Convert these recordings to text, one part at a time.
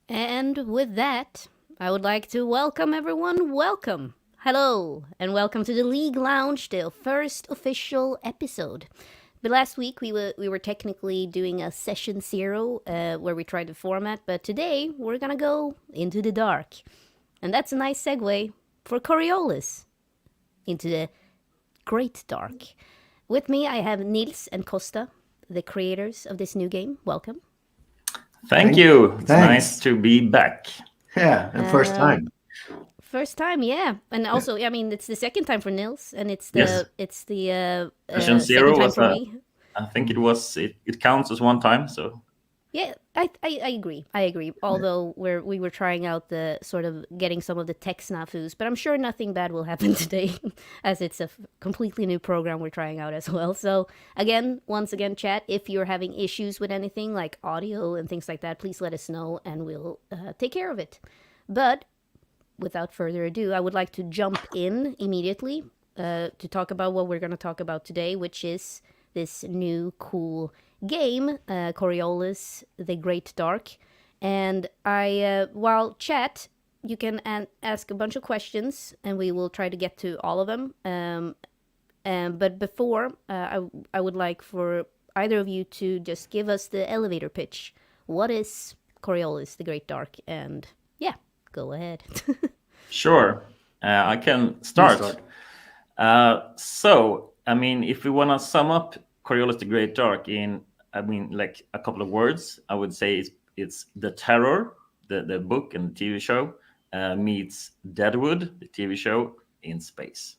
And with that, I would like to welcome everyone. Welcome. Hello, and welcome to the League Lounge, the first official episode. But last week we were technically doing a session 0 where we tried the format, but today we're gonna go into the dark. And that's a nice segue for Coriolis into the great dark. With me I have Nils and Kosta, the creators of this new game. Welcome. Thank you. It's Thanks. nice to be back. Yeah, and first time. First time, yeah, and also, I mean, it's the second time for Nils, and it's the Yes. Session second zero time was for me. I think it counts as one time. So Yeah, I agree. I agree. Although we were trying out the sort of getting some of the tech snafus, but I'm sure nothing bad will happen today, as it's a completely new program we're trying out as well. So once again, chat. If you're having issues with anything like audio and things like that, please let us know, and we'll take care of it. But without further ado, I would like to jump in immediately to talk about what we're going to talk about today, which is this new cool game, Coriolis, The Great Dark. And while chat, you can ask a bunch of questions, and we will try to get to all of them. But before, I would like for either of you to just give us the elevator pitch. What is Coriolis, The Great Dark? And yeah, go ahead. sure, I can start. So, I mean, if we want to sum up Coriolis the Great Dark in, like a couple of words, I would say it's the Terror, the book and the TV show, meets Deadwood, the TV show, in space.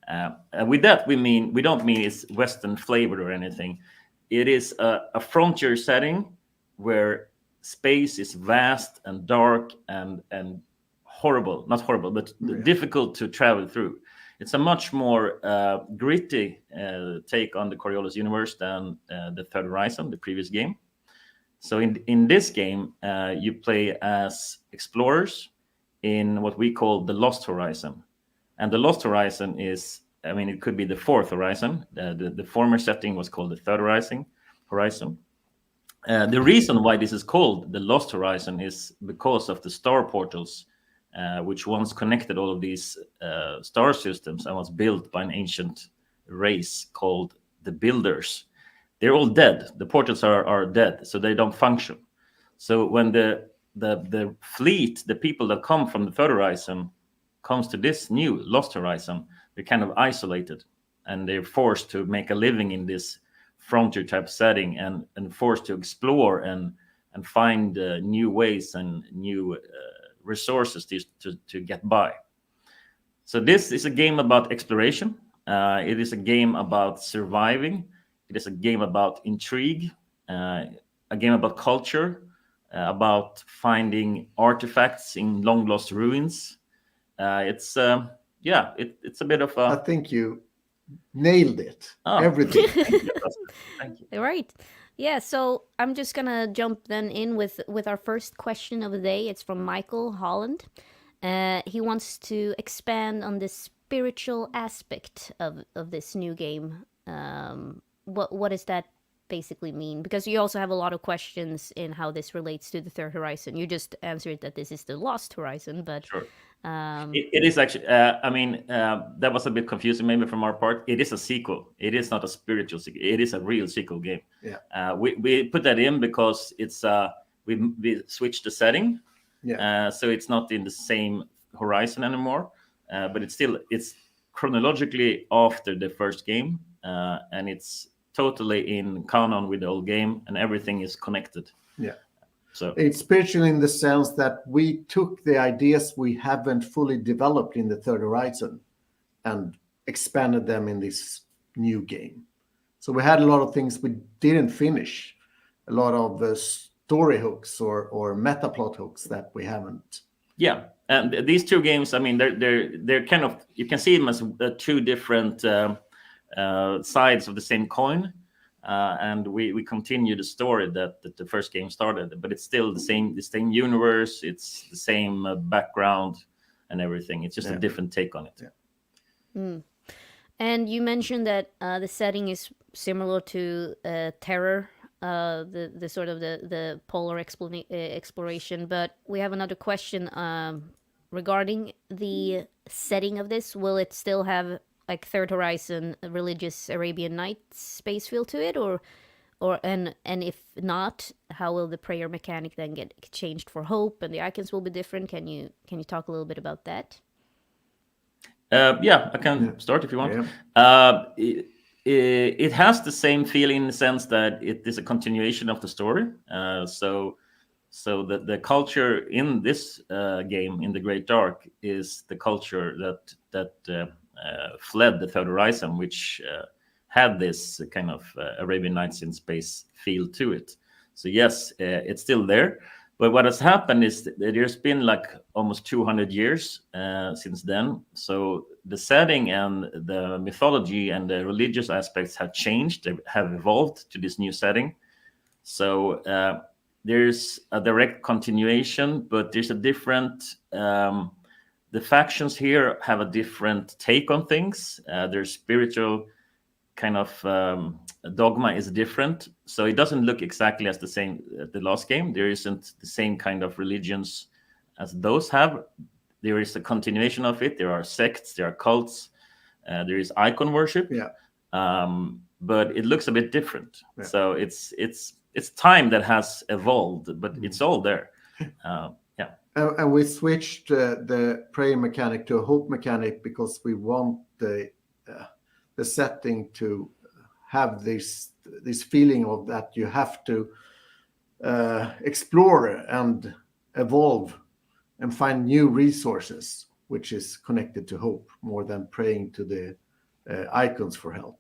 And with that, we don't mean it's Western flavored or anything. It is a frontier setting where space is vast and dark and horrible, not horrible, but difficult to travel through. It's a much more gritty take on the Coriolis universe than the Third Horizon, the previous game. So in this game, you play as explorers in what we call the Lost Horizon. And the Lost Horizon is, it could be the Fourth Horizon. The former setting was called the Third Horizon. The reason why this is called the Lost Horizon is because of the star portals, which once connected all of these star systems and was built by an ancient race called the Builders. They're all dead. The portals are dead, so they don't function. So when the fleet, the people that come from the Third Horizon, comes to this new Lost Horizon, they're kind of isolated, and they're forced to make a living in this frontier type setting, and forced to explore and find new ways and new resources to get by. So this is a game about exploration. It is a game about surviving. It is a game about intrigue, a game about culture, about finding artifacts in long lost ruins. It's a bit of a. I think you nailed it. Oh. Everything. Thank you. Right. Yeah, so I'm just gonna jump then in with our first question of the day. It's from Michael Holland. He wants to expand on the spiritual aspect of this new game. What does that basically mean? Because you also have a lot of questions in how this relates to the Third Horizon. You just answered that this is the Lost Horizon, but Sure. It is actually. That was a bit confusing, maybe from our part. It is a sequel. It is not a spiritual sequel. It is a real sequel game. Yeah. We put that in because it's we switched the setting. Yeah. So it's not in the same horizon anymore, but it's chronologically after the first game, and it's totally in canon with the old game, and everything is connected. Yeah. So it's spiritual in the sense that we took the ideas we haven't fully developed in the Third Horizon and expanded them in this new game. So we had a lot of things we didn't finish, a lot of story hooks or meta plot hooks that we haven't. Yeah, and these two games, they're kind of, you can see them as two different sides of the same coin. And we continue the story that the first game started, but it's still the same universe. It's the same background and everything. It's just a different take on it. Yeah. Mm. And you mentioned that the setting is similar to Terror. the sort of the polar exploration. But we have another question regarding the setting of this. Will it still have like Third Horizon religious Arabian Nights space feel to it, or and if not, how will the prayer mechanic then get changed for hope, and the icons will be different? Can you talk a little bit about that? Yeah, I can start if you want. It has the same feeling in the sense that it is a continuation of the story. So the culture in this game, in the Great Dark, is the culture that fled the Third Horizon, which had this kind of Arabian Nights in space feel to it. So yes, it's still there. But what has happened is that there's been like almost 200 years since then. So the setting and the mythology and the religious aspects have changed. They have evolved to this new setting. So there's a direct continuation, but there's a different. The factions here have a different take on things. Their spiritual kind of dogma is different, so it doesn't look exactly as the same the last game. There isn't the same kind of religions as those have. There is a continuation of it. There are sects, there are cults, there is icon worship, but it looks a bit different. So it's time that has evolved, but it's all there. And we switched the prayer mechanic to a hope mechanic because we want the setting to have this feeling of that you have to explore and evolve and find new resources, which is connected to hope more than praying to the icons for help.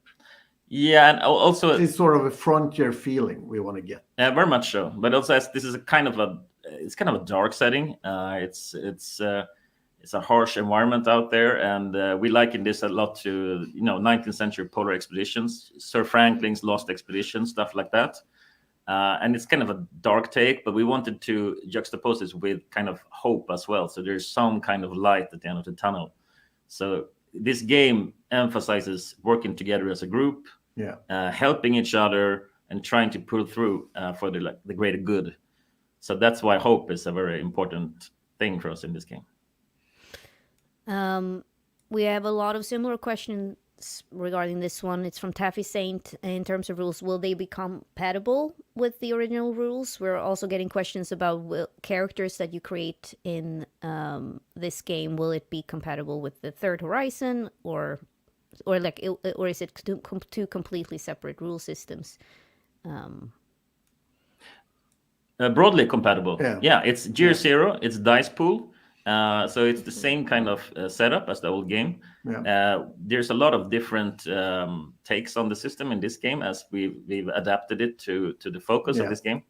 Yeah, and also it's sort of a frontier feeling we want to get. Very much so, but also as this is a kind of a dark setting. It's a harsh environment out there, and we liken this a lot to 19th century polar expeditions, Sir Franklin's Lost Expedition, stuff like that. And it's kind of a dark take, but we wanted to juxtapose this with kind of hope as well. So there's some kind of light at the end of the tunnel. So this game emphasizes working together as a group, helping each other, and trying to pull through for the greater good. So that's why hope is a very important thing for us in this game. We have a lot of similar questions regarding this one. It's from Taffy Saint. In terms of rules, will they be compatible with the original rules? We're also getting questions about characters that you create in this game. Will it be compatible with the Third Horizon, or is it two completely separate rule systems? Broadly compatible. Yeah, it's Gear Zero. It's dice pool. So it's the same kind of setup as the old game. There's a lot of different takes on the system in this game as we've adapted it to the focus of this game.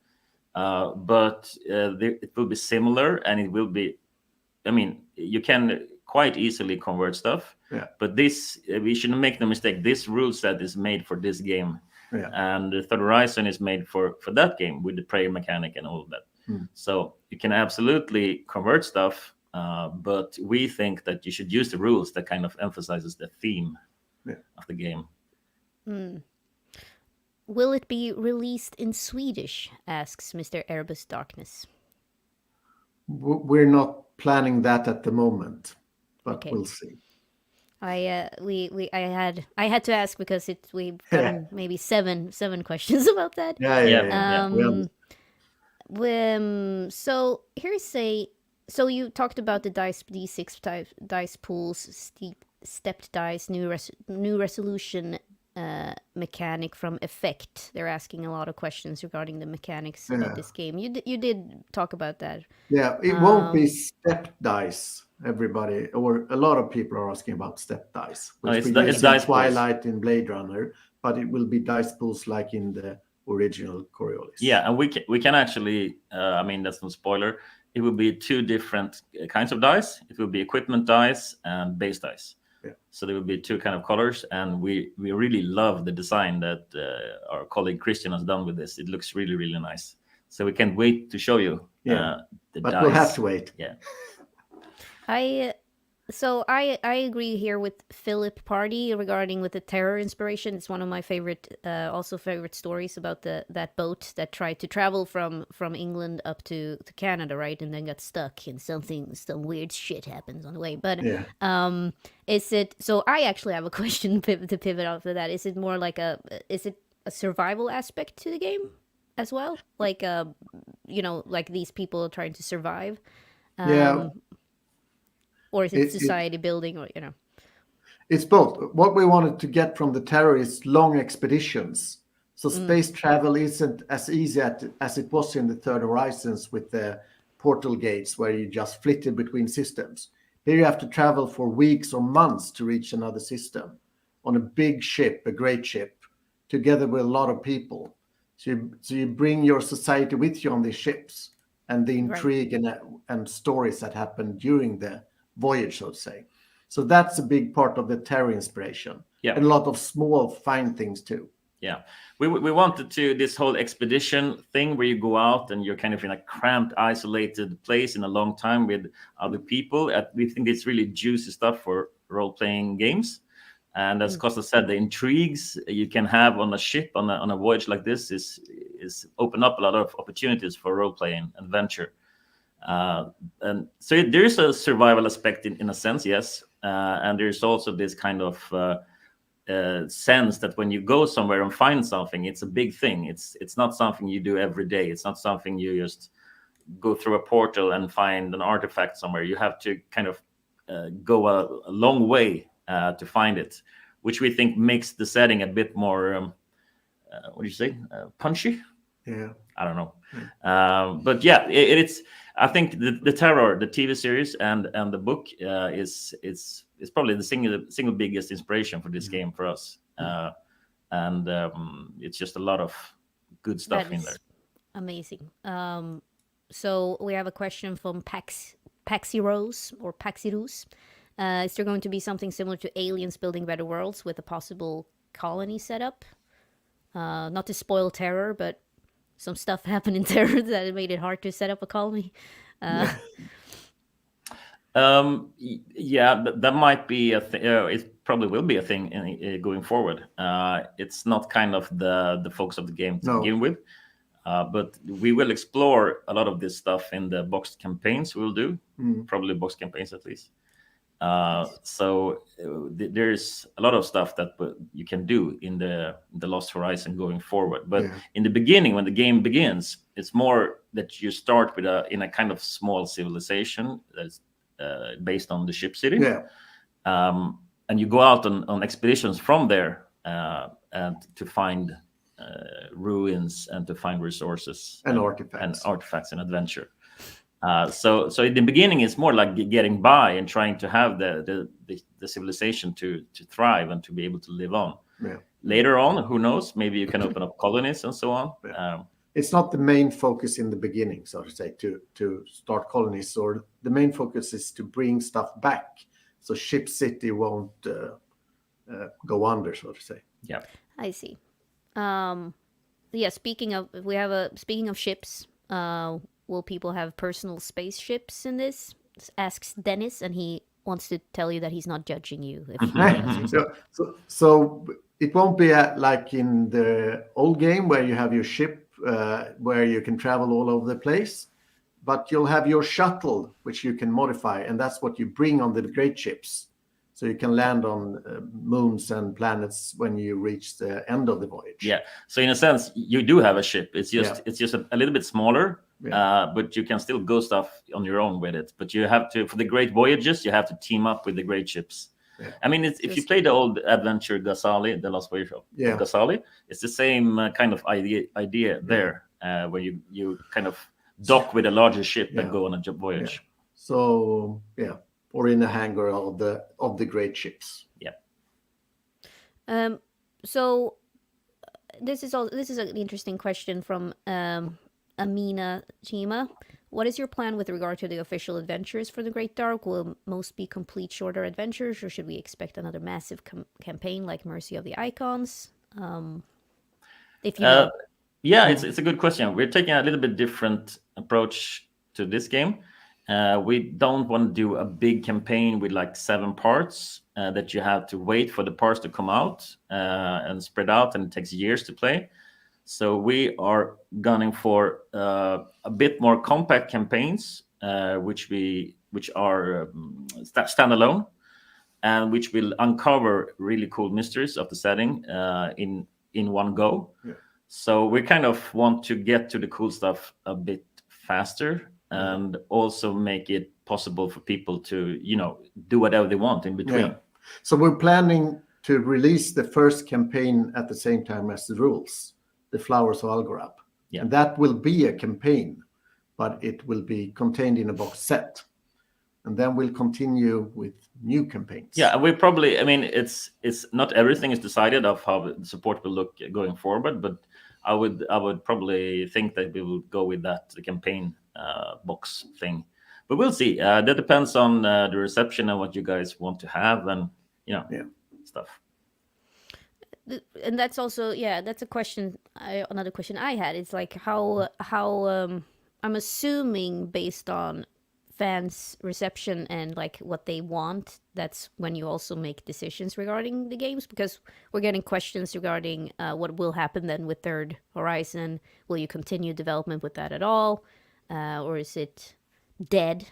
But it will be similar, and it will be. I mean, you can quite easily convert stuff. But this, we shouldn't make the mistake. This rule set is made for this game, and the Third Horizon is made for that game with the prayer mechanic and all of that. So you can absolutely convert stuff. But we think that you should use the rules that kind of emphasizes the theme of the game. Will it be released in Swedish? Asks Mr. Erebus Darkness. We're not planning that at the moment, but we'll see. I had to ask because we've gotten maybe seven questions about that. So here's So you talked about the dice D6 dice pools, stepped dice, new resolution mechanic from Effect. They're asking a lot of questions regarding the mechanics of this game. You did talk about that. Yeah, it won't be stepped dice. Everybody, or a lot of people are asking about stepped dice, which we use in Twilight in Blade Runner, but it will be dice pools like in the original Coriolis. Yeah, and we can actually, I mean, that's no spoiler. It will be two different kinds of dice. It will be equipment dice and base dice. So there will be two kind of colors, and we really love the design that our colleague Christian has done with this. It looks really, really nice. So we can't wait to show you the but dice. We'll have to wait. I So I agree here with Philip Party regarding with the terror inspiration. It's one of my favorite, also favorite stories about that boat that tried to travel from England up to Canada, right, and then got stuck and some weird shit happens on the way. But Yeah. is it? So I actually have a question to pivot off of that. Is it more like is it a survival aspect to the game as well? Like like these people trying to survive. Yeah. Or is it It, society building, or it's both. What we wanted to get from the terrorists, long expeditions. So space travel isn't as easy as it was in the Third Horizons with the portal gates where you just flitted between systems. Here you have to travel for weeks or months to reach another system on a big ship, a great ship, together with a lot of people. So you bring your society with you on these ships and the right? intrigue and stories that happen during the voyage, so to say. So that's a big part of the terror inspiration. Yeah. And a lot of small, fine things too. Yeah, we wanted to this whole expedition thing where you go out and you're kind of in a cramped, isolated place in a long time with other people. We think it's really juicy stuff for role-playing games. And as Kosta said, the intrigues you can have on a ship on a voyage like this is open up a lot of opportunities for role-playing adventure. And so there is a survival aspect in a sense, yes. And there's also this kind of sense that when you go somewhere and find something, it's a big thing. It's not something you do every day. It's not something you just go through a portal and find an artifact somewhere. You have to kind of go a long way to find it, which we think makes the setting a bit more what do you say, punchy. Yeah, I don't know. But yeah, it's I think the Terror, the TV series and the book is probably the single biggest inspiration for this game for us. And it's just a lot of good stuff in there. Amazing. So we have a question from Paxirose or Paxirus. Is there going to be something similar to Aliens Building Better Worlds with a possible colony setup? Not to spoil Terror, but some stuff happened in Terror that made it hard to set up a colony. Yeah, that might be a thing. It probably will be a thing going forward. It's not kind of the focus of the game to begin with, but we will explore a lot of this stuff in the boxed campaigns we'll do, probably boxed campaigns at least. So there's a lot of stuff that you can do in the Lost Horizon going forward. But in the beginning, when the game begins, it's more that you start with in a kind of small civilization that's based on the ship city. And you go out on expeditions from there and to find ruins and to find resources and artifacts and adventure. So in the beginning, it's more like getting by and trying to have the civilization to thrive and to be able to live on. Later on, who knows? Maybe you can open up colonies and so on. It's not the main focus in the beginning, so to say, to start colonies, or the main focus is to bring stuff back, so Ship City won't go under, so to say. Yeah, I see. Yeah. Speaking of ships, will people have personal spaceships in this? Asks Dennis, and he wants to tell you that he's not judging you. So it won't be like in the old game where you have your ship where you can travel all over the place, but you'll have your shuttle, which you can modify, and that's what you bring on the great ships. So you can land on moons and planets when you reach the end of the voyage. Yeah. So in a sense, you do have a ship. It's just a little bit smaller, but you can still go stuff on your own with it. But you have to, for the great voyages, you have to team up with the great ships. Yeah. I mean, if you play the old adventure Ghassali, the Last Voyage of Ghassali, it's the same kind of idea there, where you kind of dock with a larger ship and go on a voyage. So or in a hangar of the great ships. Yeah. So this is an interesting question from Amina Chima. What is your plan with regard to the official adventures for the Great Dark? Will most be complete shorter adventures, or should we expect another massive campaign like Mercy of the Icons? If you know. Yeah, it's a good question. We're taking a little bit different approach to this game. We don't want to do a big campaign with like 7 parts that you have to wait for the parts to come out and spread out, and it takes years to play. So we are gunning for a bit more compact campaigns, which are standalone, and which will uncover really cool mysteries of the setting in one go. Yeah. So we kind of want to get to the cool stuff a bit faster, and also make it possible for people to, do whatever they want in between. Yeah. So we're planning to release the first campaign at the same time as the rules, the Flowers of Algorab. Yeah. And that will be a campaign, but it will be contained in a box set. And then we'll continue with new campaigns. Yeah, we probably, it's not everything is decided of how the support will look going forward, but I would probably think that we will go with that campaign box thing. But we'll see. That depends on the reception and what you guys want to have, and stuff. And that's also, that's a question. Another question I had. It's like how I'm assuming based on fans' reception and like what they want, that's when you also make decisions regarding the games, because we're getting questions regarding what will happen then with Third Horizon. Will you continue development with that at all, or is it dead?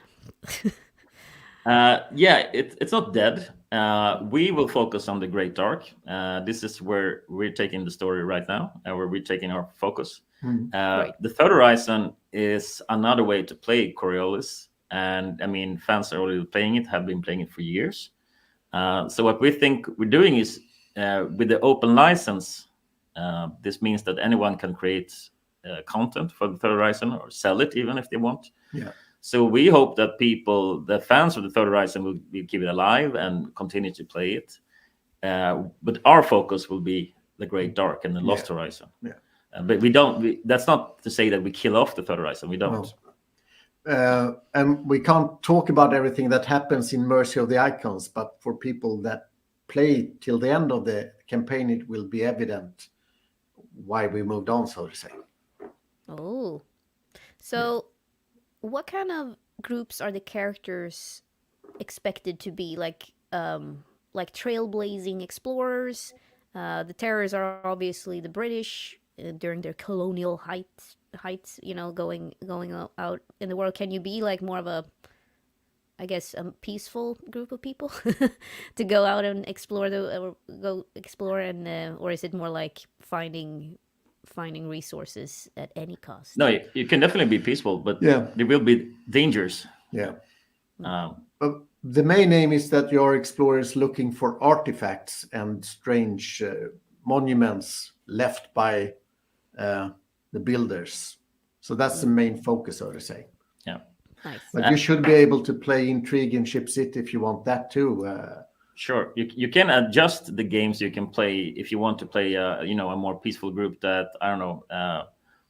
It's not dead. We will focus on the Great Dark. This is where we're taking the story right now, and where we're taking our focus. Right. The Third Horizon is another way to play Coriolis. And fans are already playing it, have been playing it for years. So what we think we're doing is, with the open license, this means that anyone can create content for the Third Horizon, or sell it even if they want. Yeah. So we hope that the fans of the Third Horizon will keep it alive and continue to play it. But our focus will be the Great Dark and the Lost Horizon. Yeah. But that's not to say that we kill off the Third Horizon. We don't. No. And we can't talk about everything that happens in Mercy of the Icons, but for people that play till the end of the campaign, it will be evident why we moved on, so to say. Oh, so what kind of groups are the characters expected to be? Like trailblazing explorers? The Terrors are obviously the British during their colonial heights, going out in the world. Can you be like more of a peaceful group of people to go out and explore or is it more like finding resources at any cost? No, you can definitely be peaceful, but there will be dangers. Yeah. The main aim is that your explorers looking for artifacts and strange monuments left by the builders. So that's the main focus, so to say. Yeah. Nice. But you should be able to play Intrigue in Ship City if you want that too. Sure. You can adjust the games you can play if you want to play a more peaceful group that, I don't know,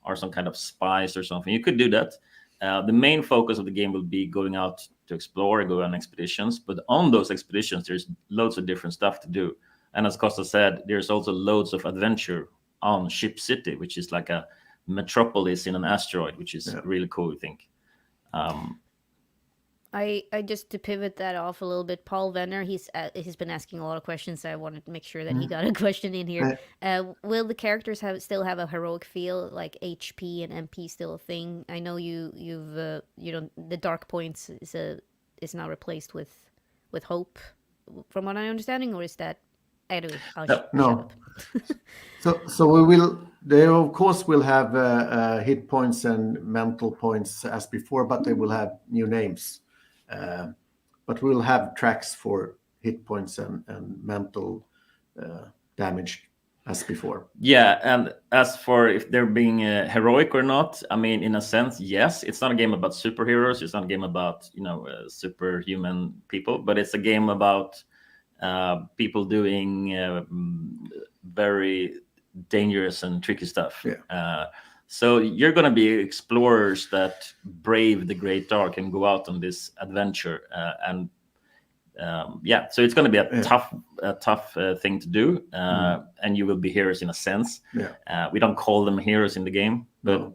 are some kind of spies or something. You could do that. The main focus of the game will be going out to explore and go on expeditions. But on those expeditions, there's loads of different stuff to do. And as Kosta said, there's also loads of adventure on Ship City, which is like a metropolis in an asteroid, which is really cool, I think. I just, to pivot that off a little bit, Paul Venner, he's been asking a lot of questions, so I wanted to make sure that he got a question in here. Will the characters still have a heroic feel, like HP and MP still a thing? I know you've the dark points is now replaced with hope, from what I'm understanding, or is that? Anyway, shut up. So we will. They of course will have hit points and mental points as before, but they will have new names. But we'll have tracks for hit points and mental damage as before. Yeah, and as for if they're being heroic or not, in a sense, yes. It's not a game about superheroes. It's not a game about superhuman people, but it's a game about people doing very dangerous and tricky stuff. Yeah. So you're going to be explorers that brave the Great Dark and go out on this adventure. So it's going to be a tough thing to do. And you will be heroes in a sense. Yeah. We don't call them heroes in the game, but No.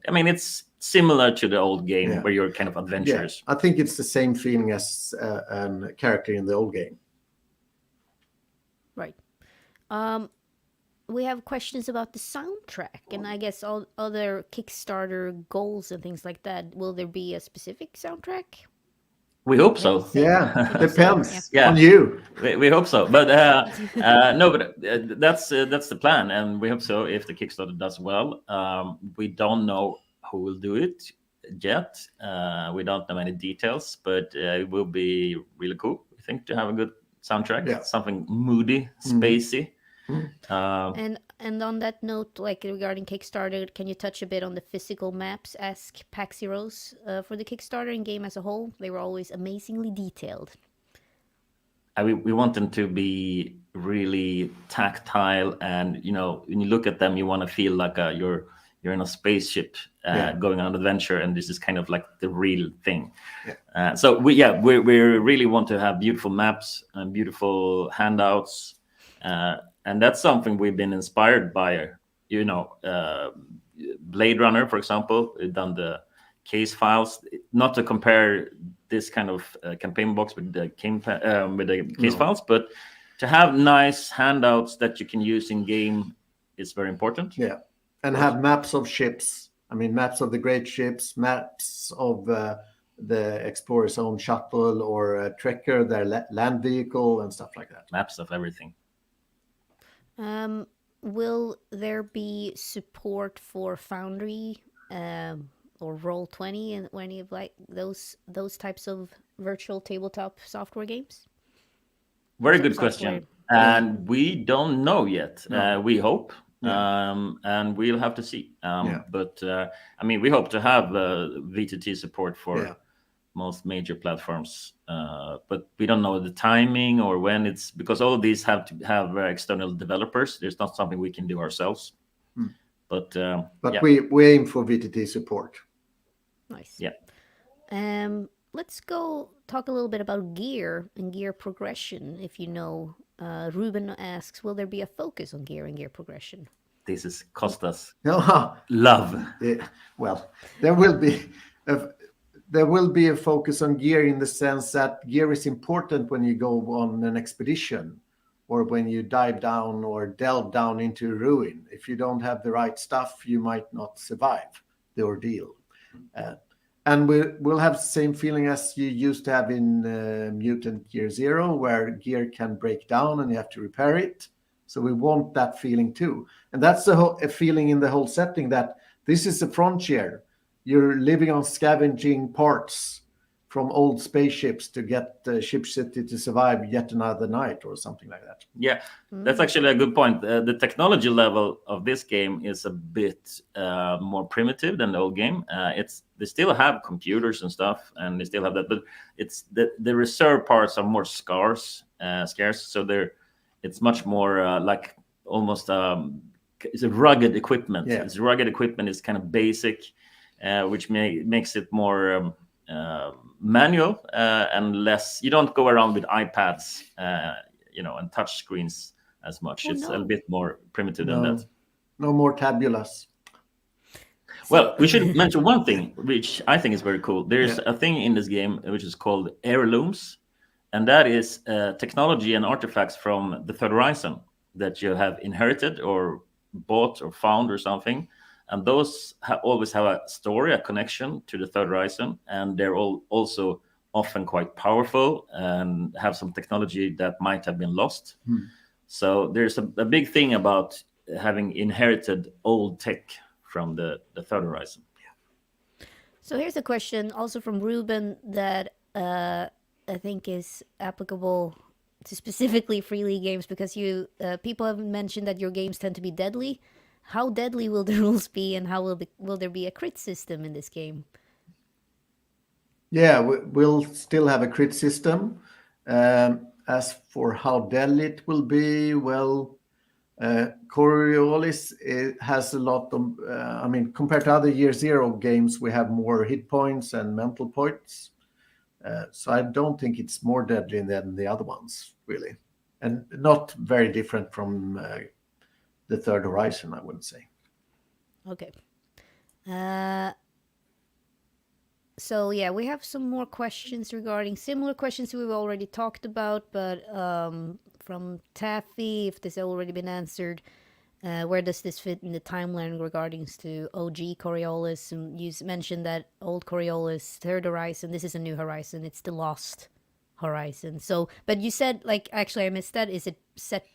similar to the old game Yeah. where you're kind of Yeah, adventurous. I think it's the same feeling as a character in the old game. Right. We have questions about the soundtrack, and I guess all other Kickstarter goals and things like that. Will there be a specific soundtrack? We hope so. Yeah, Can you say? depends Yeah. on you. We hope so, but no, but that's the plan, and we hope so if the Kickstarter does well. We don't know who will do it yet. We don't know any details, but it will be really cool, I think, to have a good soundtrack. Yeah. Something moody, spacey. And on that note, like regarding Kickstarter, can you touch a bit on the physical maps? Ask Pax Heroes for the Kickstarter and game as a whole. They were always amazingly detailed. We want them to be really tactile, and when you look at them, you want to feel like you're in a spaceship going on an adventure, and this is kind of like the real thing. Yeah. So we really want to have beautiful maps and beautiful handouts, and that's something we've been inspired by. Blade Runner, for example, we've done the case files. Not to compare this kind of campaign box with the case files, but to have nice handouts that you can use in game is very important. Yeah, and have maps of ships. I mean, maps of the great ships, maps of the explorer's own shuttle or trekker, their land vehicle, and stuff like that. Maps of everything. Will there be support for Foundry or Roll20 and any of like those types of virtual tabletop software games? Very good question, and we don't know yet. We hope, and we'll have to see. But I mean, we hope to have VTT support for most major platforms, but we don't know the timing or when it's, because all of these have to have external developers. There's not something we can do ourselves. But we aim for VTT support. Nice. Yeah. Let's go talk a little bit about gear and gear progression. If you know, Ruben asks, will there be a focus on gear and gear progression? This is Kosta's love. Yeah. Well, there will be a focus on gear in the sense that gear is important when you go on an expedition or when you dive down or delve down into a ruin. If you don't have the right stuff, you might not survive the ordeal. And we'll have the same feeling as you used to have in Mutant Year Zero, where gear can break down and you have to repair it. So we want that feeling too. And that's a feeling in the whole setting, that this is a frontier. You're living on scavenging parts from old spaceships to get the ship city to survive yet another night or something like that. Yeah, that's actually a good point. The technology level of this game is a bit more primitive than the old game. They still have computers and stuff, and they still have that, but it's the reserve parts are more scarce. So it's much more like almost it's a rugged equipment. Yeah. It's rugged equipment. It's kind of basic, which makes it more manual and less. You don't go around with iPads, and touch screens as much. It's a bit more primitive than that. No more tabulas. Well, we should mention one thing, which I think is very cool. There's a thing in this game which is called heirlooms, and that is technology and artifacts from the Third Horizon that you have inherited or bought or found or something. And those always have a story, a connection to the Third Horizon, and they're also often quite powerful and have some technology that might have been lost. So there's a big thing about having inherited old tech from the Third Horizon. So here's a question also from Ruben that I think is applicable to specifically Free League games, because people have mentioned that your games tend to be deadly. How deadly will the rules be, and how will there be a crit system in this game? Yeah, we'll still have a crit system. As for how deadly it will be, well, Coriolis has a lot of, compared to other Year Zero games, we have more hit points and mental points. So I don't think it's more deadly than the other ones, really. And not very different from the Third Horizon, I wouldn't say. Okay. So yeah, we have some more questions regarding similar questions we've already talked about, but from Taffy, if this has already been answered, where does this fit in the timeline regarding to OG Coriolis? And you mentioned that old Coriolis, Third Horizon. This is a new Horizon. It's the Lost Horizon. So, but you said like actually I missed that. Is it set?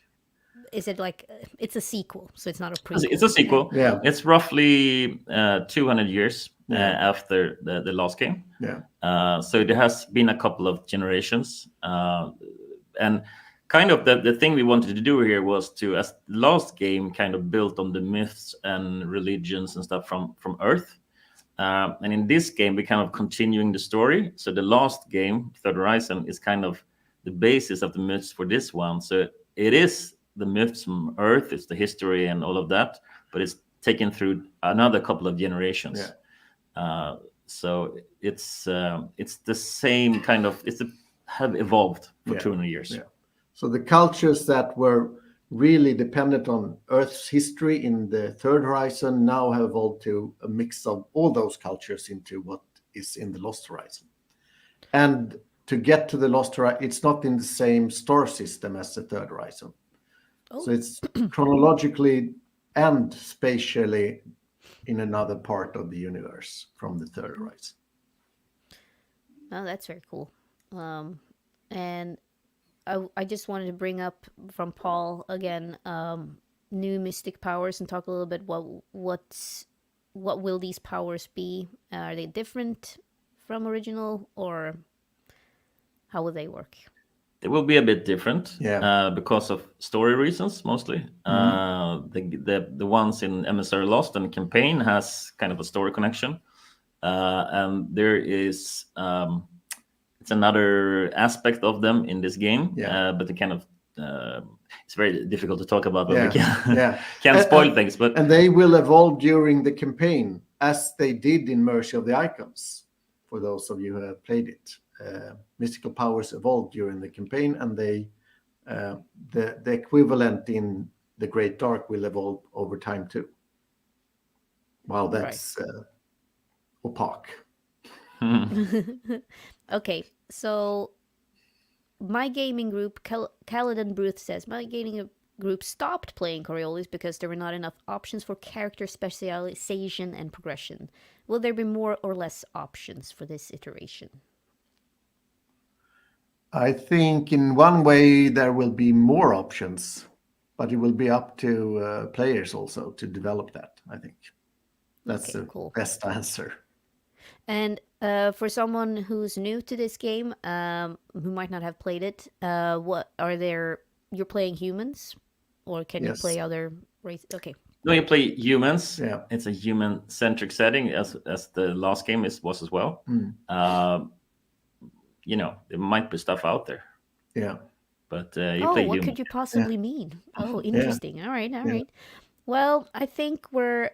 Is it like it's a sequel? So it's not a prequel. It's a sequel. Yeah. It's roughly 200 years after the last game. Yeah. So there has been a couple of generations, and kind of the thing we wanted to do here was to, as the last game kind of built on the myths and religions and stuff from Earth. And in this game, we're kind of continuing the story. So the last game, Third Horizon, is kind of the basis of the myths for this one. So it is the myths from Earth, it's the history and all of that, but it's taken through another couple of generations. Yeah. So it's the same kind of, have evolved for 200 years. Yeah. So the cultures that were really dependent on Earth's history in the Third Horizon now have evolved to a mix of all those cultures into what is in the Lost Horizon. And to get to the Lost Horizon, it's not in the same star system as the Third Horizon. Oh. So it's chronologically and spatially in another part of the universe from the Third Horizon. Oh, that's very cool. And I just wanted to bring up from Paul again, new mystic powers, and talk a little bit what will these powers be? Are they different from original, or how will they work? It will be a bit different, Yeah. because of story reasons mostly. The ones in Emissary Lost and campaign has kind of a story connection, and there is it's another aspect of them in this game. But the kind of it's very difficult to talk about, but we can't spoil things. But and they will evolve during the campaign as they did in Mercy of the Icons. For those of you who have played it. Mystical powers evolved during the campaign, and they the equivalent in the Great Dark will evolve over time too. Wow, that's opaque. Okay, so my gaming group, Kaladin Bruth says, my gaming group stopped playing Coriolis because there were not enough options for character specialization and progression. Will there be more or less options for this iteration? I think in one way there will be more options, but it will be up to players also to develop that, I think. That's the best answer. And for someone who's new to this game, who might not have played it, what are there? You're playing humans, or can you play other races? Okay. No, you play humans. Yeah. It's a human-centric setting, as the last game was as well. You know, there might be stuff out there. Yeah. But you play what human. could you possibly mean? Oh, interesting. All right. Well, I think we're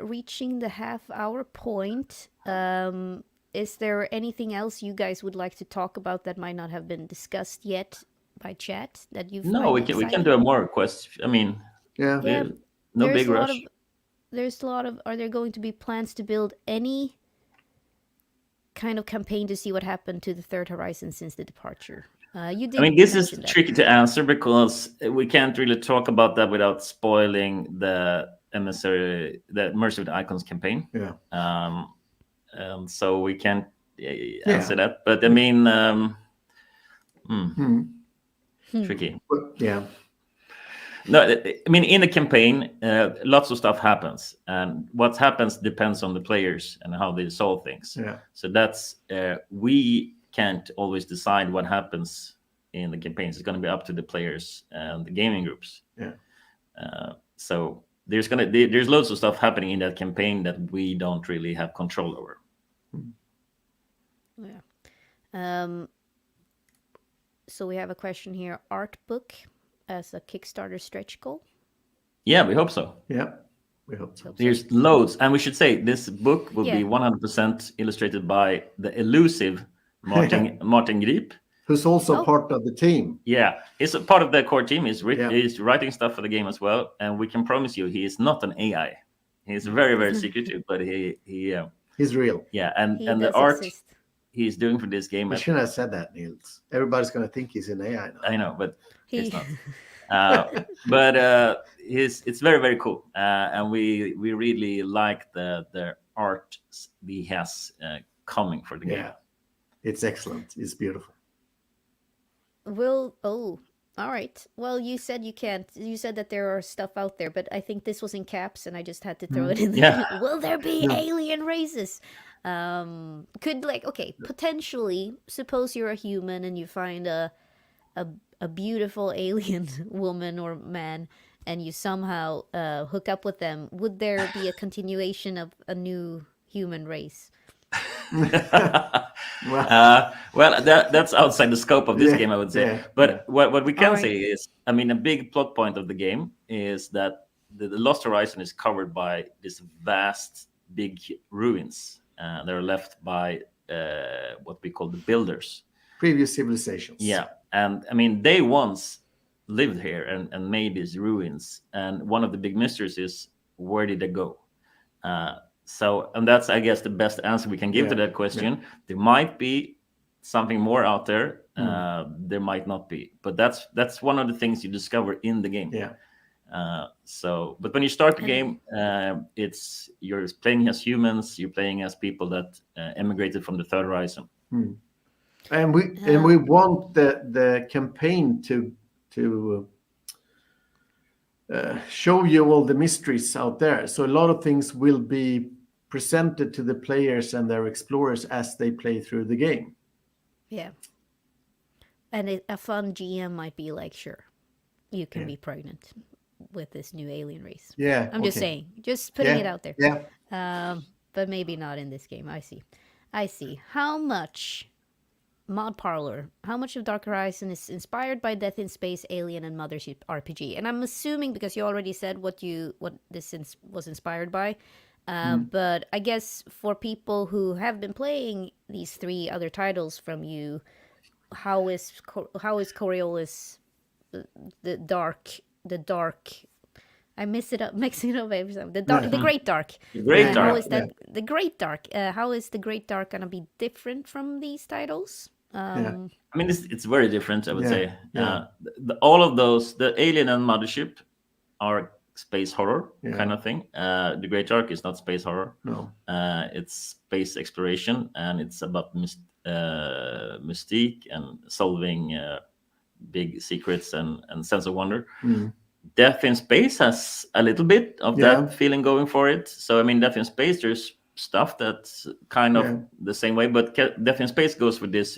reaching the half-hour point. Is there anything else you guys would like to talk about that might not have been discussed yet by chat that you've? No, we can do a more question. I mean, no big rush. There's a lot of. Are there going to be plans to build any kind of campaign to see what happened to the Third Horizon since the departure? You did. I mean, this is tricky to answer because we can't really talk about that without spoiling the Mercy of the Icons campaign. Yeah. So we can't answer that. But I mean, tricky. Yeah. No, I mean, in the campaign, lots of stuff happens, and what happens depends on the players and how they solve things. Yeah. So that's we can't always decide what happens in the campaigns. It's going to be up to the players and the gaming groups. Yeah. So there's loads of stuff happening in that campaign that we don't really have control over. Yeah. So we have a question here: art book as a Kickstarter stretch goal? Yeah, we hope so. Yeah, we hope so. There's loads, and we should say this book will be 100% illustrated by the elusive Martin Grip, who's also part of the team. Yeah, he's a part of the core team. He's writing stuff for the game as well, and we can promise you he is not an AI. He's very, very secretive, but he He's real. Yeah, He and the does art exist. he's doing for this game, I shouldn't have said that, Nils. Everybody's going to think he's an AI now. I know, but He it's not. But it's very, very cool, and we really like the art he has coming for the game. Yeah, it's excellent. It's beautiful. will. Oh, all right. Well, you said you can't. You said that there are stuff out there, but I think this was in caps, and I just had to throw it in there. Yeah. Will there be Yeah. alien races? Could like okay, potentially. Suppose you're a human and you find a beautiful alien woman or man, and you somehow hook up with them. Would there be a continuation of a new human race? Well, that's outside the scope of this Yeah, game, I would say. yeah, But what we can Alright. say is, I mean, a big plot point of the game is that the Lost Horizon is covered by this vast, big ruins that are left by what we call the builders. Previous civilizations. Yeah, and I mean, they once lived here and made these ruins. And one of the big mysteries is, where did they go? So, and that's, I guess, the best answer we can give to Yeah, that question. There might be something more out there. There might not be, but that's one of the things you discover in the game. Yeah. So, but when you start the game, you're playing as humans. You're playing as people that emigrated from the Third Horizon. And we want the campaign to show you all the mysteries out there. So a lot of things will be presented to the players and their explorers as they play through the game. Yeah. And a fun GM might be like, sure, you can be pregnant with this new alien race. Yeah. I'm just okay. saying, just putting it out there. Yeah. But maybe not in this game. I see. How much Mod Parlor, how much of Dark Horizon is inspired by Death in Space, Alien, and Mothership RPG? And I'm assuming, because you already said what this was inspired by, but I guess for people who have been playing these three other titles from you, how is Coriolis the dark? I mix it up every time. The Great Dark. The Great Dark. How is that? The Great Dark. How is the Great Dark gonna be different from these titles? I mean, it's very different, I would say. Yeah. All of those, the Alien and Mothership, are space horror Yeah. kind of thing. The Great Dark is not space horror. No. It's space exploration, and it's about mystique and solving big secrets and sense of wonder. Death in Space has a little bit of that feeling going for it. So, I mean, Death in Space, there's stuff that's kind of the same way, but Death in Space goes with this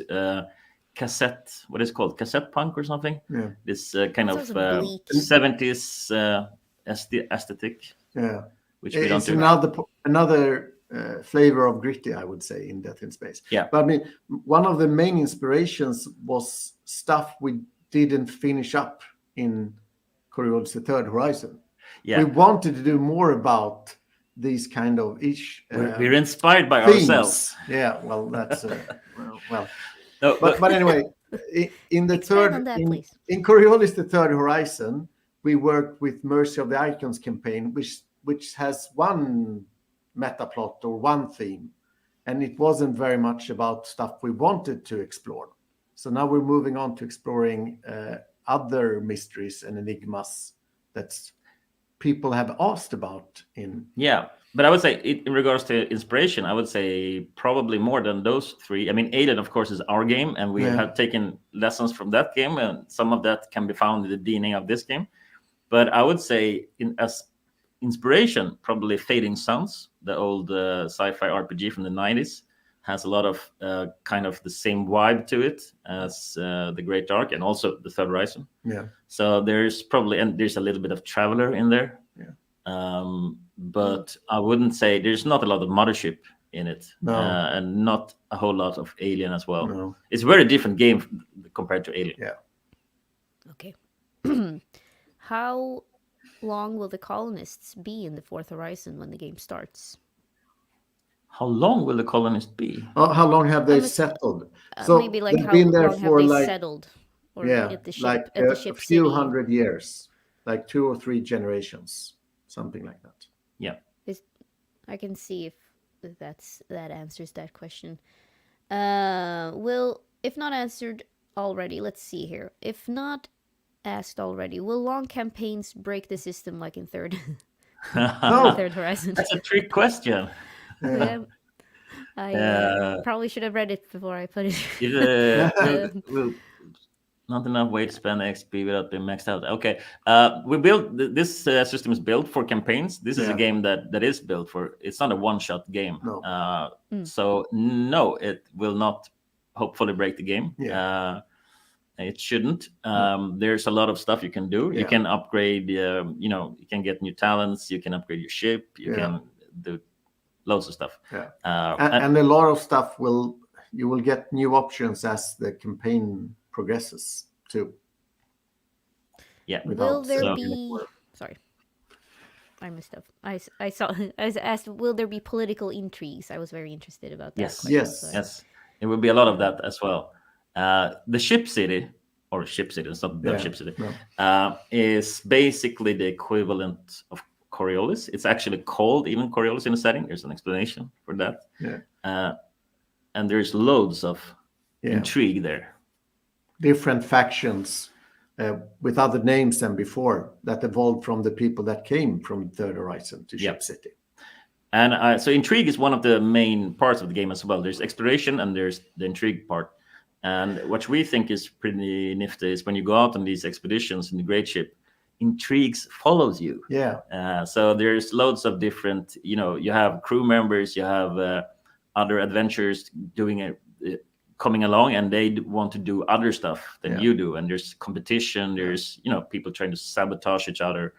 cassette, what is it called? Cassette punk or something? Yeah. This kind of Sounds bleak. 70s aesthetic. Yeah. Which we don't It's do. another flavor of gritty, I would say, in Death in Space. Yeah. But I mean, one of the main inspirations was stuff we didn't finish up in Coriolis: The Third Horizon. Yeah. We wanted to do more about these kind of We're inspired by themes. ourselves. Yeah, well, that's well. No, But anyway, in the Expand on that, please. in Coriolis: The Third Horizon, we worked with Mercy of the Icons campaign, which has one meta plot or one theme, and it wasn't very much about stuff we wanted to explore. So now we're moving on to exploring other mysteries and enigmas that people have asked about in. Yeah, but I would say in regards to inspiration, I would say probably more than those three. I mean, Alien, of course, is our game, and we have taken lessons from that game, and some of that can be found in the DNA of this game. But I would say as inspiration, probably Fading Suns, the old sci-fi RPG from the 90s, has a lot of kind of the same vibe to it as the Great Dark and also the Third Horizon. Yeah. So there's a little bit of Traveler in there. Yeah. But I wouldn't say there's not a lot of Mothership in it. No. And not a whole lot of Alien as well. No. It's a very different game compared to Alien. Yeah. Okay. How long will the colonists be in the Fourth Horizon when the game starts? How long will the colonists be? How long have they settled? Maybe like they've how been there long for have they like settled? Or at the ship, like at the a ship few city? 100 years, like 2 or 3 generations, something like that. Yeah. I can see if that answers that question. If not answered already, let's see here. If not asked already, will long campaigns break the system like in third Third Horizon? That's a trick question. Yeah. I Uh, probably should have read it before I put it. will not enough way to spend XP without being maxed out. Okay, we built this system is built for campaigns. This is a game that is built for. It's not a one-shot game. No. So no, it will not. Hopefully, break the game. It shouldn't. There's a lot of stuff you can do. You can upgrade. You can get new talents. You can upgrade your ship. You can do loads of stuff. And a lot of stuff you will get new options as the campaign progresses too. Yeah. Will there be? Sorry, I missed up. I was asked, will there be political intrigues? I was very interested about that. Yes. Yes. It will be a lot of that as well. The ship city, or ship city, it's not the ship city, is basically the equivalent of Coriolis. It's actually called even Coriolis in the setting. There's an explanation for that. And there's loads of intrigue there. Different factions with other names than before that evolved from the people that came from Third Horizon to Ship City. And so intrigue is one of the main parts of the game as well. There's exploration and there's the intrigue part. And what we think is pretty nifty is when you go out on these expeditions in the great ship, intrigues follows you. So there's loads of different, you have crew members, you have other adventurers coming along, and they want to do other stuff than you do. And there's competition, there's, people trying to sabotage each other.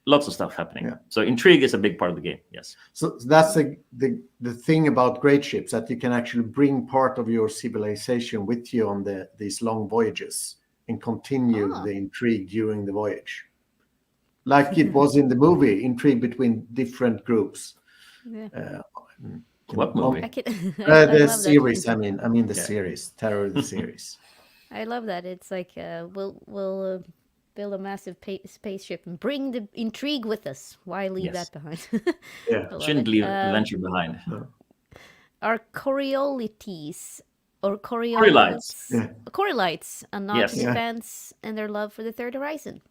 Lots of stuff happening. So intrigue is a big part of the game. Yes. So that's the thing about great ships, that you can actually bring part of your civilization with you on these long voyages and continue the intrigue during the voyage, like it was in the movie, intrigue between different groups. What movie? The series. I mean the series, Terror the series. I love that. It's like we'll build a massive spaceship and bring the intrigue with us. Why leave that behind? Shouldn't leave adventure behind. Are Coriolites or Coriolites are not fans and their love for the Third Horizon?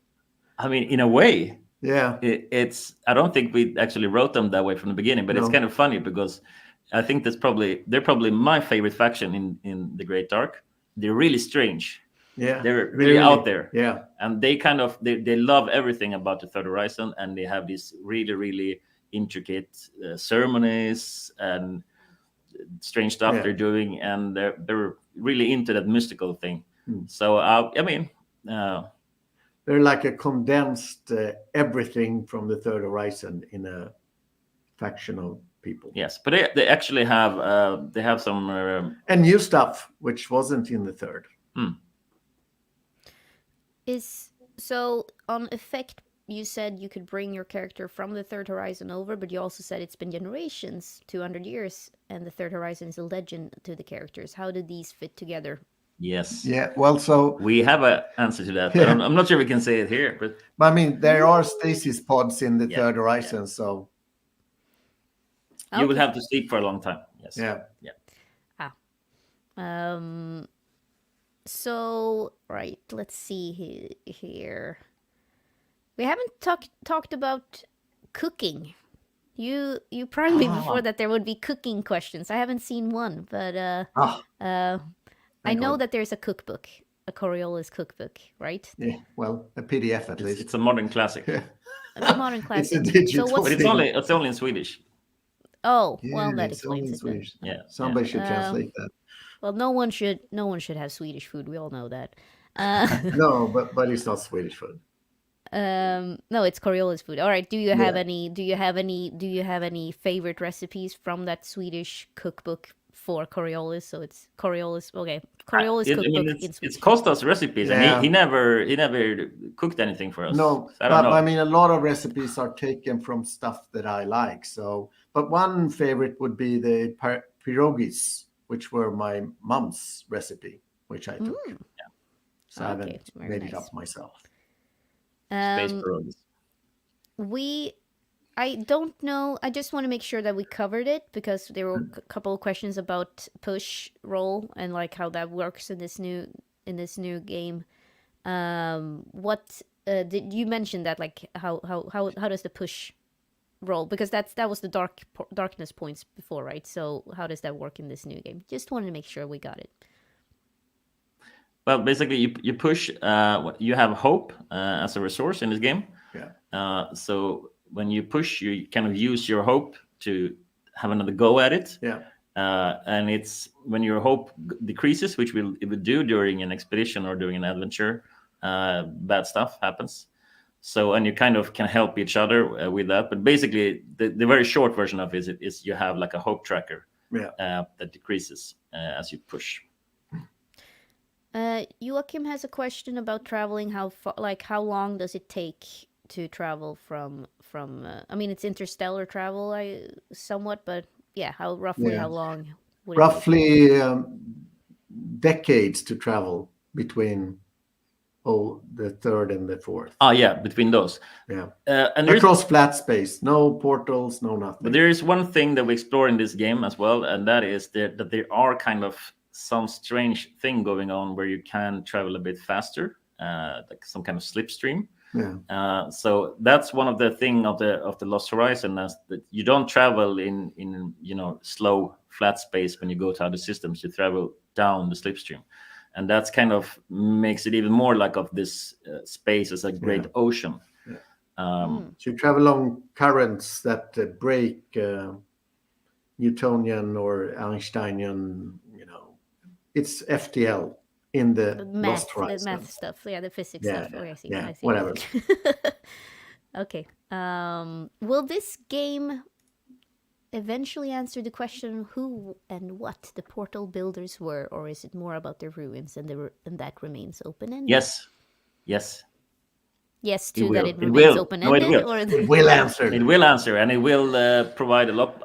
I mean, in a way, Yeah. It's. I don't think we actually wrote them that way from the beginning, but it's kind of funny because I think they're probably my favorite faction in the Great Dark. They're really strange. Yeah. They're really out there. Yeah. And they kind of they love everything about the Third Horizon, and they have these really, really intricate ceremonies and strange stuff they're doing, and they're really into that mystical thing. So I mean. They're like a condensed everything from the Third Horizon in a faction of people. Yes, but they actually have some and new stuff which wasn't in the third. So on effect, you said you could bring your character from the Third Horizon over, but you also said it's been generations, 200 years, and the Third Horizon is a legend to the characters. How did these fit together? Yes. Yeah. Well, so we have an answer to that. Yeah. I'm not sure we can say it here, but I mean, there are stasis pods in the Third Horizon, so you will have to sleep for a long time. Yes. Yeah. So right, let's see here. We haven't talked about cooking. You primed me before that there would be cooking questions. I haven't seen one, but I know that there's a cookbook, a Coriolis cookbook, right? Yeah, well, a PDF at least. It's a modern classic. It's a modern classic. It's a digital. But it's only in Swedish. Oh, well, that explains it. Swedish. Yeah, somebody should translate that. Well, no one should have Swedish food. We all know that. No, but it's not Swedish food. No, it's Coriolis food. All right. Do you have any favorite recipes from that Swedish cookbook for Coriolis? So it's Coriolis. Okay, Coriolis cookbook in Swedish. It's Kosta's recipes, and he never cooked anything for us. No, I don't know. I mean, a lot of recipes are taken from stuff that I like. So, but one favorite would be the pierogis, which were my mom's recipe, which I took. So I haven't made it up myself. Space pierogis. I don't know. I just want to make sure that we covered it because there were a couple of questions about push roll and like how that works in this new game. What did you mention that like how does the push roll? Because that was the darkness points before, right? So how does that work in this new game? Just wanted to make sure we got it. Well, basically, you push. You have hope as a resource in this game. Yeah. So when you push, you kind of use your hope to have another go at it. Yeah. And it's when your hope decreases, which it will do during an expedition or during an adventure, bad stuff happens. So, and you kind of can help each other with that. But basically, the very short version of it is you have like a hope tracker that decreases as you push. Joachim has a question about traveling. How far, like how long does it take to travel from? I mean, it's interstellar travel, somewhat, but yeah, how long? Would roughly decades to travel between the third and the fourth. Yeah, between those. Yeah, and across flat space, no portals, no nothing. But there is one thing that we explore in this game as well, and that is that there are kind of some strange thing going on where you can travel a bit faster, like some kind of slipstream. Yeah. So that's one of the thing of the Lost Horizon, is that you don't travel in slow flat space when you go to other systems. You travel down the slipstream, and that's kind of makes it even more like of this space as a great ocean. So you travel along currents that break Newtonian or Einsteinian. It's FTL. In the Lost Horizon. The math stuff, the physics stuff. Yeah, I see. Whatever. Okay. Will this game eventually answer the question who and what the portal builders were, or is it more about the ruins and that remains open-ended? Yes. Yes, to that it remains open-ended. No, it will. It will answer. It will answer, and it will provide a lot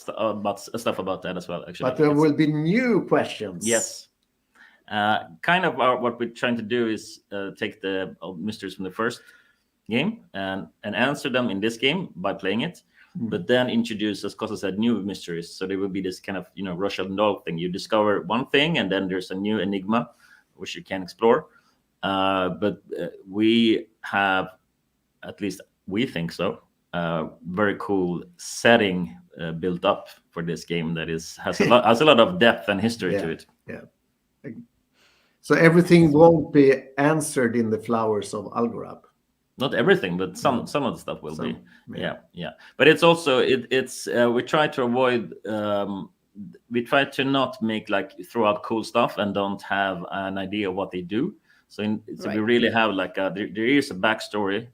about stuff about that as well. Actually, but there will be new questions. Yes. Kind of what we're trying to do is take the mysteries from the first game and answer them in this game by playing it, but then introduce, as Kosta said, new mysteries. So there will be this kind of Russian doll thing. You discover one thing, and then there's a new enigma which you can explore. But we have, at least we think so, very cool setting built up for this game that has a lot of depth and history to it. Yeah. So everything won't be answered in the Flowers of Algorab. Not everything, but some of the stuff will be. Yeah. But it's also it's we try to avoid. We try to not make throw out cool stuff and don't have an idea of what they do. So we really have there is a backstory,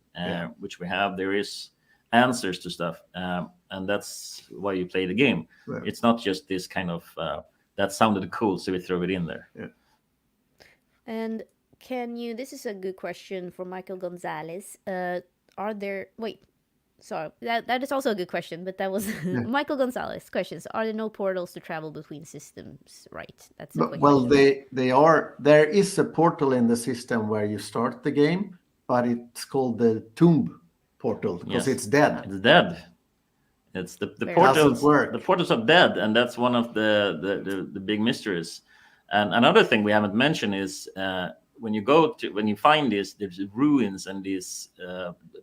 which we have. There is answers to stuff, and that's why you play the game. Right. It's not just this kind of that sounded cool, so we throw it in there. Yeah. And this is a good question for Michael Gonzalez. That is also a good question, but that was Michael Gonzalez questions. Are there no portals to travel between systems? Right. That's a quick question. They are. There is a portal in the system where you start the game, but it's called the tomb portal because it's dead. It's dead. It's the portals. The portals are dead, and that's one of the big mysteries. And another thing we haven't mentioned is when you find there's ruins and these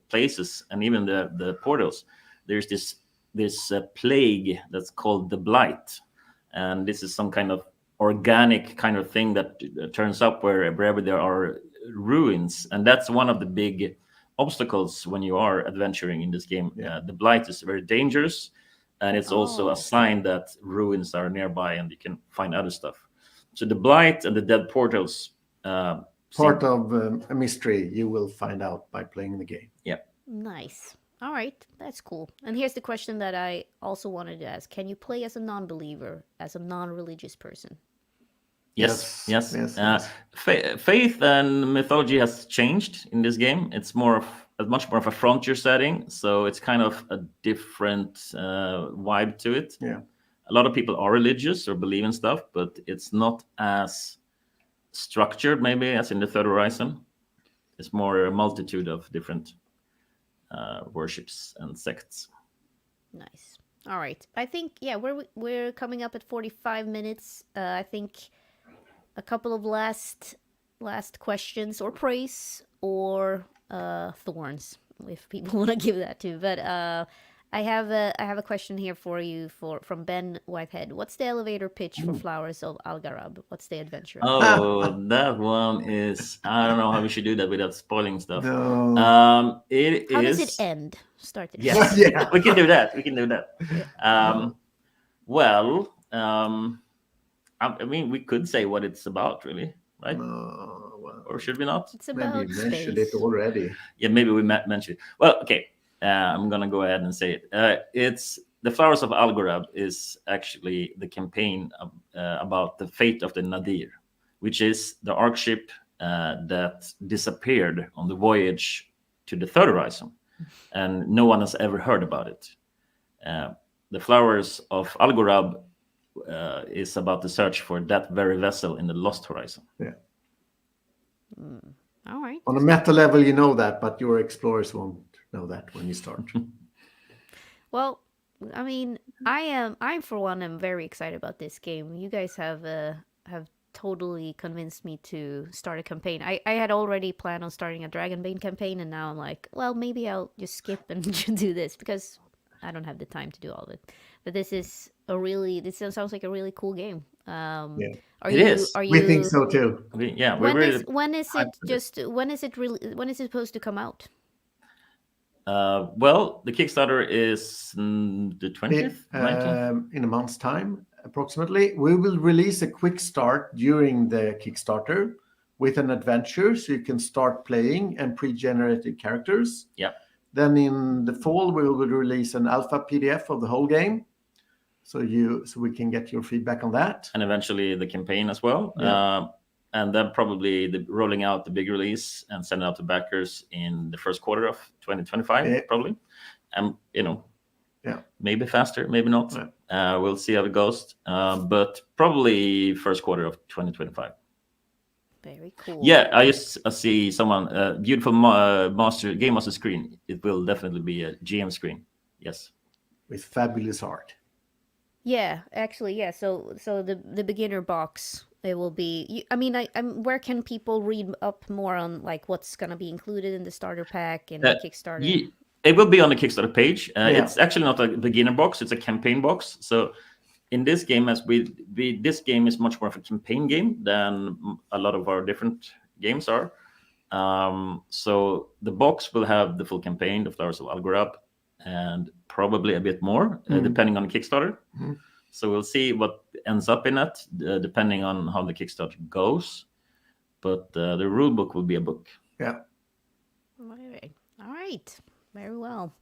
places, and even the portals, there's this plague that's called the blight, and this is some kind of organic kind of thing that turns up wherever there are ruins, and that's one of the big obstacles when you are adventuring in this game. The blight is very dangerous, and it's also a sign that ruins are nearby and you can find other stuff. So the blight and the dead portals part of a mystery you will find out by playing the game. Yeah. Nice. All right, that's cool. And here's the question that I also wanted to ask: can you play as a non-believer, as a non-religious person? Yes. Faith and mythology has changed in this game. It's much more of a frontier setting, so it's kind of a different vibe to it. Yeah. A lot of people are religious or believe in stuff, but it's not as structured maybe as in the Third Horizon. It's more a multitude of different worships and sects. Nice. All right. I think we're coming up at 45 minutes. I think a couple of last questions or praise or thorns if people want to give that too. But I have a question here for you from Ben Whitehead. What's the elevator pitch for Flowers of Algorab? What's the adventure? Oh, that one is, I don't know how we should do that without spoiling stuff. No. How does it end? Start it. Yes, Yeah. we can do that. We can do that. Yeah. Well, I mean, we could say what it's about, really, right? Well, Or should we not? It's maybe about you mentioned space. it already. Yeah, maybe we mentioned it. Well, okay. I'm gonna go ahead and say it. It's the Flowers of Algorab is actually the campaign about the fate of the Nadir, which is the Ark ship that disappeared on the voyage to the Third Horizon, and no one has ever heard about it. The Flowers of Algorab is about the search for that very vessel in the Lost Horizon. Yeah. All right. On a meta level, you know that, but your explorers won't know that when you start. Well, I mean, I for one am very excited about this game. You guys have totally convinced me to start a campaign. I had already planned on starting a Dragonbane campaign, and now I'm like, well, maybe I'll just skip and do this because I don't have the time to do all of it. But this sounds like a really cool game. Yeah. Are It you? is. Are you? We think so too. We're When really is it supposed to come out? well, the Kickstarter is the 20th, 19th. In a month's time, approximately. We will release a quick start during the Kickstarter with an adventure, so you can start playing and pre-generated characters. Yeah. Then in the fall, we will release an alpha PDF of the whole game, so we can get your feedback on that. And eventually the campaign as well. Yeah. And then probably rolling out the big release and send it out to backers in the first quarter of 2025, Yeah. probably. And Yeah. maybe faster, maybe not. Yeah. We'll see how it goes. But probably first quarter of 2025. Very cool. Yeah, I just see someone beautiful game master screen. It will definitely be a GM screen. Yes. With fabulous art. Yeah, actually, yeah. So the beginner box, it will be. Where can people read up more on like what's gonna be included in the starter pack and the Kickstarter? It will be on the Kickstarter page. Yeah. It's actually not a beginner box; it's a campaign box. So, in this game, this game is much more of a campaign game than a lot of our different games are. So the box will have the full campaign, the Flowers of Algorab, and probably a bit more, depending on the Kickstarter. Mm-hmm. So we'll see what ends up in it, depending on how the Kickstarter goes. But the rule book will be a book. Yeah. All right. Very well.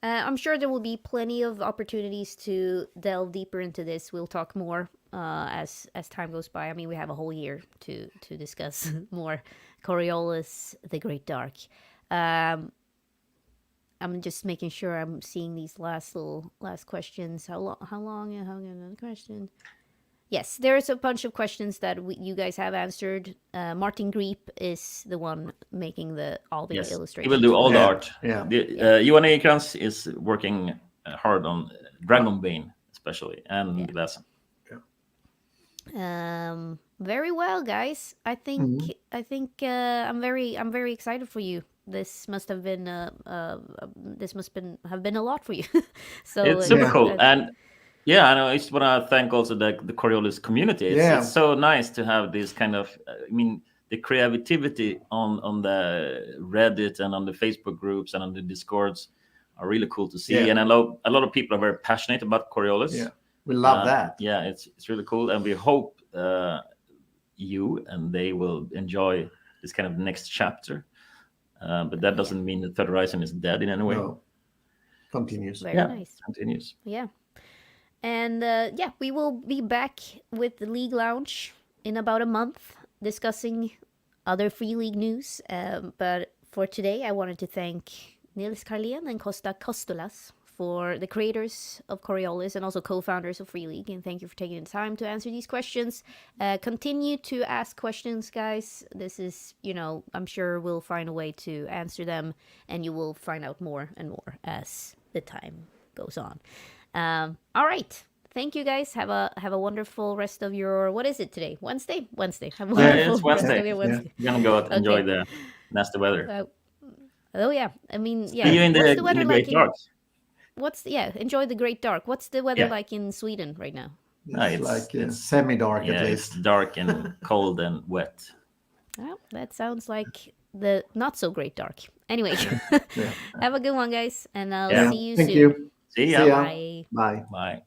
I'm sure there will be plenty of opportunities to delve deeper into this. We'll talk more as time goes by. I mean, we have a whole year to discuss more Coriolis, the Great Dark. I'm just making sure I'm seeing these last questions. How long? Another question. Yes, there's a bunch of questions that you guys have answered. Martin Greep is the one making all the illustrations. He will do all the art. Yeah. Johan Ekrans is working hard on Dragonbane, especially, and Glass. Very well, guys. I think I'm very excited for you. This must have been have been a lot for you. So it's super cool. And yeah, I know. I just want to thank also the Coriolis community. It's so nice to have this kind of. The creativity on the Reddit and on the Facebook groups and on the Discords are really cool to see. And a lot of people are very passionate about Coriolis. Yeah, we love that. Yeah, it's really cool, and we hope you and they will enjoy this kind of next chapter. But that doesn't mean that Third Horizon is dead in any way. No. Continues. Very nice. Continues. Yeah. And we will be back with the League Lounge in about a month discussing other Free League news. But for today, I wanted to thank Nils, Karlén, and Kostulas for the creators of Coriolis and also co-founders of Free League. And thank you for taking the time to answer these questions. Continue to ask questions, guys. This is, I'm sure we'll find a way to answer them, and you will find out more and more as the time goes on. All right. Thank you guys. Have a wonderful rest of your, what is it today? Wednesday? Have a wonderful it's rest Wednesday. of your Wednesday. We're gonna go out and enjoy Okay. the nasty weather. Oh yeah. I mean, See you yeah. in What's the, the weather in the like Great Dark. enjoy the great dark. What's the weather Yeah. like in Sweden right now? It's like semi-dark Yeah, at it's least. dark and cold and wet. Well, that sounds like the not so great dark. Anyway, Yeah. have a good one, guys, and I'll Yeah. see you Thank soon. you. See ya. See ya. Bye. Bye. Bye.